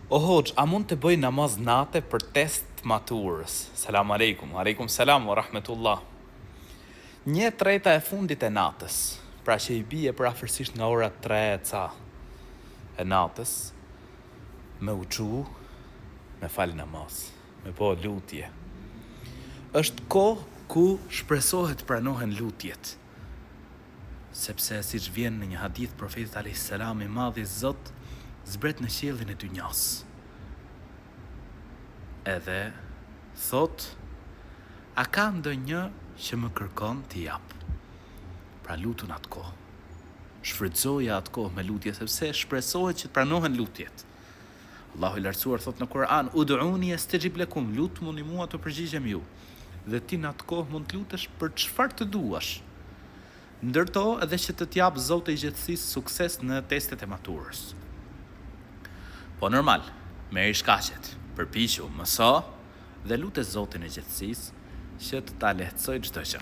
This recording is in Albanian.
O hoxh, a mund të bëj namaz nate për test maturës? Selam aleikum, aleikum selam wa rahmetullah. 1/3 e fundit e natës, pra që i bie për afërsisht nga ora 3 ca e natës, me uqu, me fal namaz, me po lutje. Është kohë ku shpresohet pranohen lutjet. Sepse si që vjen në një hadith profetit a.s. i madhi Zot zbret në qiellin e dynjas. Edhe thot, a ka ndonjë që më kërkon t'i jap? Pra lutun atë kohë. Shfrytëzoja atë kohë me lutje, sepse shpresohet që të pranohen lutjet. Allahu i lartësuar thot në Kur'an, ud'uni astajib lakum, lutuni mua të përgjigjem ju. Dhe ti në atë kohë mund të lutesh për çfarë të duash. Ndërto edhe që të t'jap Zoti i gjithësisë sukses në testet e maturës. Po normal, merri shkaqet, përpiqu, mëso dhe lutet Zotin e gjithësisë që të ta lehtësojë çdo gjë.